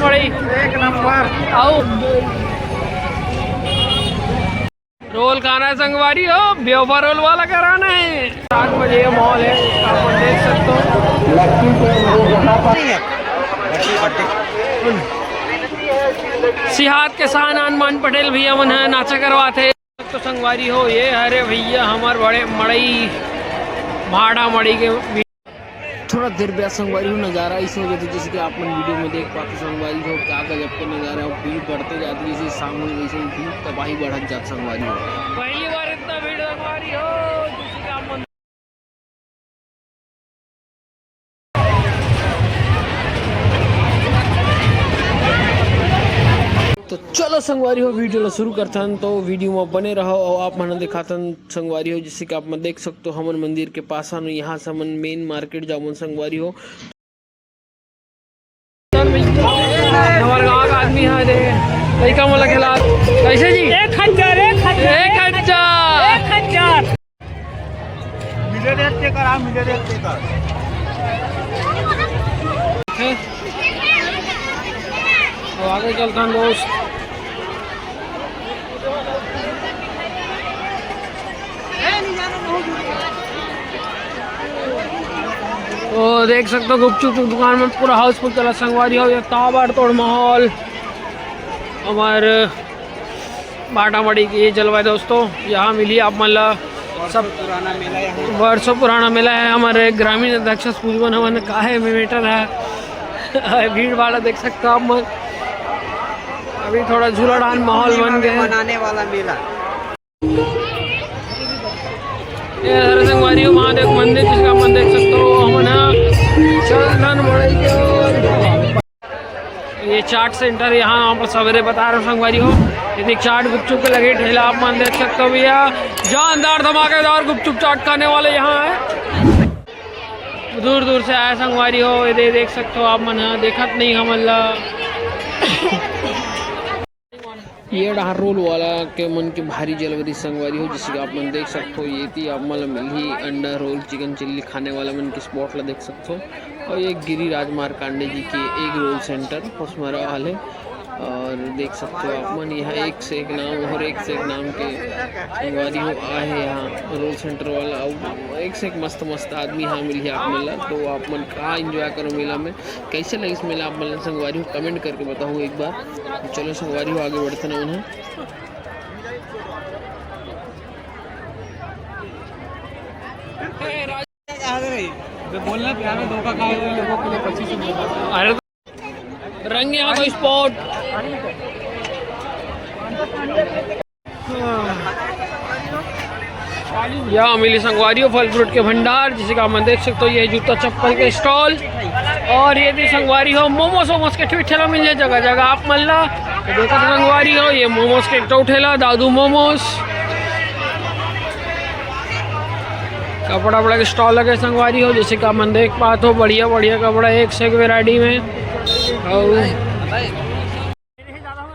मड़ी एक नंबर। आओ रोल खाना है संगवारी हो, ब्योफा रोल वाला कराना है। 7 बजे मॉल है, आप देख सकते हो। सिहात के साथ हनुमान पटेल भैया मन है नाचा करवाते तो संगवारी हो। ये अरे भैया हमारे बड़े मड़ई भाड़ा मड़ी के थोड़ा देर बाद संगवारी हो नज़ारा इस वजह से जैसे कि आप मन वीडियो में देख पाते संगवारी हो क्या गजब का नज़ारा है। भीड़ बढ़ते जाती है जैसे सामने वैसे भीड़ तबाही बढ़त जात संगवारी हो। पहली बार इतना भीड़ संगवारी हो जैसे कि आप मन तो चलो संगवारी हो वीडियो शुरू करथन तो वीडियो में बने रहो और आप मन दिखाथन संगवारी हो। जैसे कि आप मन देख सकते हो हमन मंदिर के पास यहाँ से हमन मेन मार्केट जावन संगवारी हो। हमारे गाँव का आदमी है रे लड़का मोला खिला कैसे जी 1000 मिले देखते कर मिले देखते कर। तो आगे चलता हूँ दोस्त। तो देख सकते हो गुपचुप दुकान में पूरा हाउसफुल चला संगवारी हो। ये ताबड़ तोड़ माहौल हमारे बाटामड़ी की जलवायु दोस्तों यहाँ मिली आप मतलब सब पुराना मेला है, वर्षों पुराना मेला है। हमारे ग्रामीण अध्यक्ष पूजवन हमारे काहे में मीटर है भीड़ भाड़ देख सकते हो आप। अभी थोड़ा झूला डाल माहौल बन गया बनाने वाला मेला। ये संगवारी हो महादेव मंदिर जिसका मन देख सकते हो ये चाट सेंटर यहाँ पर सवेरे बता रहे हो संगवारी हो। यदि चाट गुपचुप के लगे ठेला आप मन देख सकते हो भैया जानदार धमाकेदार गुपचुप चाट खाने वाले यहाँ है। दूर दूर से आए संगवारी हो। ये देख सकते हो आप मन देखत नहीं हमला ये डहार रोल वाला के मन के भारी जलवरी संगवारी हो। जिससे आप मन देख सकते हो ये थी आप मतलब मिली अंडा रोल चिकन चिल्ली खाने वाला मन के स्पॉट ला देख सकते हो। और ये गिरिराज मार्कांडे जी के एक रोल सेंटर पसमरा हाल है और देख सकते हो आप मन यहाँ एक से एक नाम और एक से एक नाम के संगवारी हो आए यहाँ रोल सेंटर वाला और एक से एक मस्त मस्त आदमी यहाँ मिली आप मिला। तो आप मन कहाँ इंजॉय करो मेला में कैसे लगे इस मेला आप मन संगवारी हो कमेंट करके बताओ एक बार। चलो संगवारी हो आगे बढ़ते ना उन्हें। बोलना प्यार धोखा खाए लोगों के लिए 25 अरे रंग यहाँ कोई स्पॉट यहाँ मिली संगवारी हो फल फ्रूट के भंडार जिसे का मन देख सकते हो। ये जूता चप्पल के स्टॉल और ये भी संगवारी हो मोमोस वोमोस के ठेला मिल जाए जगह जगह आप मल्ला तो देखा तो संगवारी हो। ये मोमोस के एक ठेला दादू मोमोस कपड़ा वपड़ा के स्टॉल लगे संगवारी हो। जैसे कि मन देख पाते हो बढ़िया बढ़िया कपड़ा एक से एक वेराइटी में। और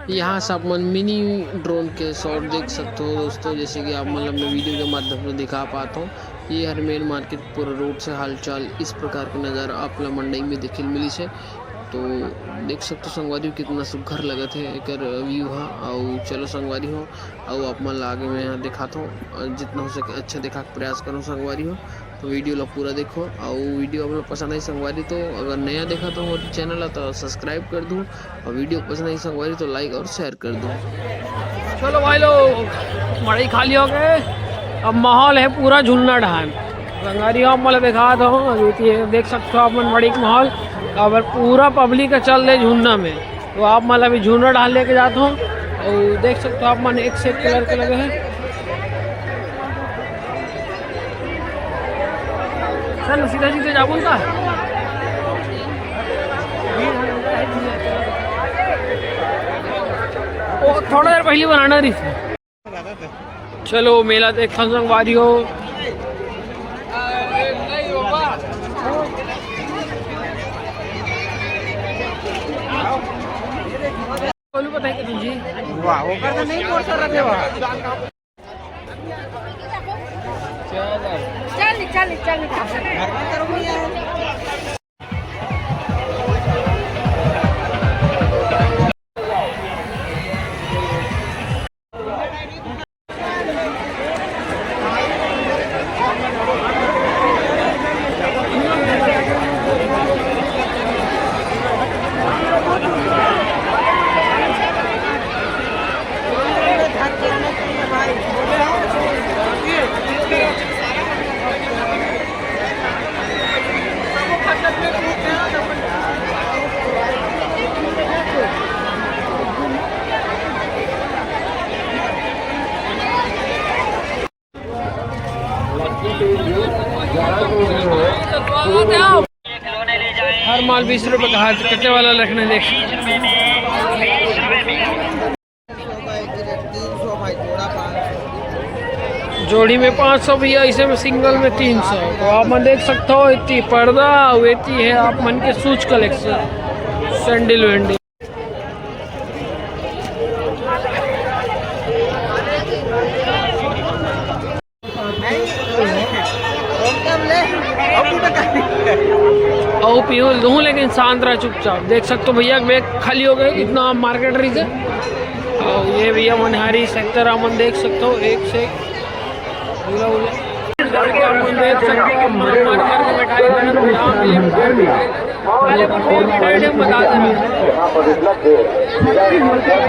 यहाँ से आप मन मिनी ड्रोन के शॉट देख सकते हो दोस्तों। जैसे कि आप मतलब मैं वीडियो के माध्यम से दिखा पाता हूँ। ये हर मेन मार्केट पूरा रोड से हालचाल इस प्रकार का नज़ारा आप मंडई में देखिल मिली से। तो देख सकते हो संगवारी हो कितना सुघर लगत है एक व्यू है। और चलो संगवारी हो और आप मन आगे में यहाँ दिखाता हूँ जितना हो सके अच्छा दिखा के प्रयास करूँ संगवारी हो। तो वीडियो ला पूरा देखो और वीडियो आप लोग पसंद आई संगवारी तो अगर नया देखा तो हमारे चैनल है तो सब्सक्राइब कर दूँ और वीडियो पसंद आई संगवारी तो लाइक और शेयर कर दूँ। चलो भाई लोग मड़ई खाली हो गए अब माहौल है पूरा झूलना ढान संगवारी हो मतलब दिखा दो देख सकते हो आप मन मड़ी का माहौल अब पूरा पब्लिक का चल रहे झूलना में। तो आप मतलब अभी झूलना डाल लेके जाते हो और देख सकते हो आप मन एक से एक कलर के लगे हैं। चल सीधा सीधे जाबुन का ओ थोड़ा देर पहले बनाना रही थी। चलो मेला देख संगवारी हो। बताइए तुझे वाह वो कर नहीं बोल रहे वाह चल चल चल चार माल 20 रुपए का हाथ कच्चे वाला रखने देख। जोड़ी में 500 भैया, इसे में सिंगल में 300। तो आप मन देख सकते हो इतनी पर्दा वेती है आप मन के सूच कलेक्शन सैंडल वेंडल। और पीहूल दूँ लेकिन शांत रहा चुपचाप। देख सकते हो भैया बैग खाली हो गए इतना मार्केट रही से। और ये भैया मनहारी सेक्टर आप देख सकते हो एक से बोला देख सकते हो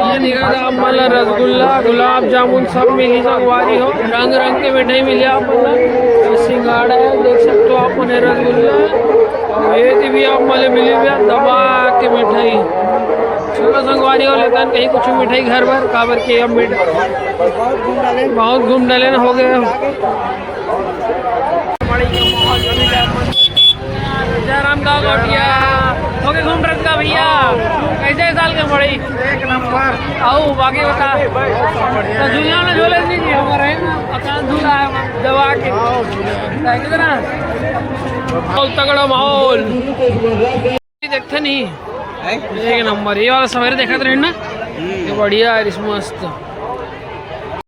ये निकल आप मतलब रसगुल्ला गुलाब जामुन सब मिली संगवारी हो। रंग रंग के मिठाई मिली आप मतलब सिंगाड़ा है देख सकते हो आप मैंने रसगुल्ला। ये भी आप मतलब मिली भैया दबा के मिठाई। चलो संगवारी हो लेता है कहीं कुछ मिठाई घर भर काबर के अब बहुत घूम डाले ना हो गए। जयराम का गोटिया हो गए घूम रखा भैया कैसे साल के बड़ी 1 नंबर। आओ बाकी बता तो झूला में झोले नहीं हमारे अपना झूला है दबा के कितना बहुत तगड़ा माहौल देखते नहीं। एक नंबर ये वाला सवेरे देखा था ना ये बढ़िया है मस्त।